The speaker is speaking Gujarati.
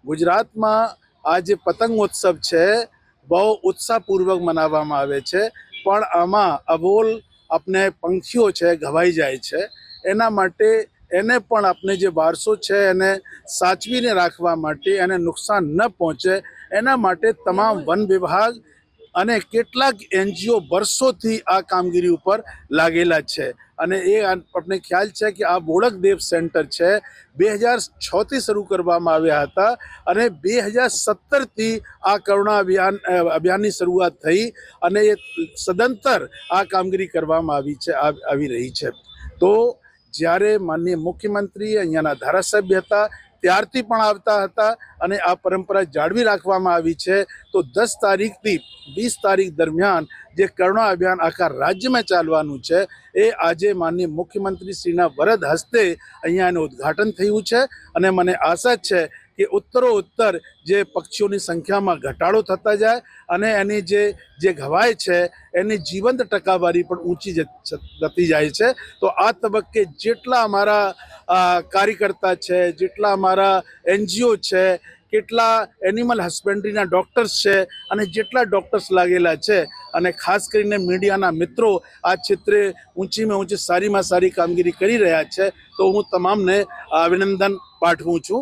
ગુજરાતમાં આ જે પતંગોત્સવ છે બહુ ઉત્સાહપૂર્વક મનાવવામાં આવે છે, પણ આમાં અબોલ આપણે પંખીઓ છે ઘવાઈ જાય છે. એના માટે એને પણ આપણે જે વારસો છે એને સાચવીને રાખવા માટે, એને નુકસાન ન પહોંચે એના માટે તમામ વન વિભાગ અને કેટલાક એનજીઓ વર્ષોથી આ કામગીરી ઉપર લાગેલા છે. અને એ આપણે ખ્યાલ છે કે આ બોડકદેવ સેન્ટર છે 2006થી શરૂ કરવામાં આવ્યા હતા અને 2017થી આ કરુણા અભિયાનની શરૂઆત થઈ અને એ સદંતર આ કામગીરી કરવામાં આવી રહી છે. તો જ્યારે માનનીય મુખ્યમંત્રી અહીંયાના ધારાસભ્ય હતા ત્યારથી પણ આવતા હતા અને આ પરંપરા જાળવી રાખવામાં આવી છે. તો 10 તારીખથી 20 તારીખ દરમિયાન જે કરુણા અભિયાન આખા રાજ્યમાં ચાલવાનું છે એ આજે માનનીય મુખ્યમંત્રી શ્રીના વરદ હસ્તે અહીંયા એનું ઉદ્ઘાટન થયું છે. અને મને આશા છે કે ઉત્તરોત્તર જે પક્ષીઓની સંખ્યામાં ઘટાડો થતા જાય અને એની જે ઘવાય છે એની જીવંત ટકાવારી પણ ઊંચી જતી જાય છે. તો આ તબક્કે જેટલા અમારા કાર્યકર્તા છે, જેટલા અમારા એનજીઓ છે, કેટલા એનિમલ હસબન્ડરીના ડૉક્ટર્સ છે અને જેટલા ડૉક્ટર્સ લાગેલા છે અને ખાસ કરીને મીડિયાના મિત્રો આ ક્ષેત્રે ઊંચીમાં ઊંચી સારીમાં સારી કામગીરી કરી રહ્યા છે, તો હું તમામને અભિનંદન પાઠવું છું.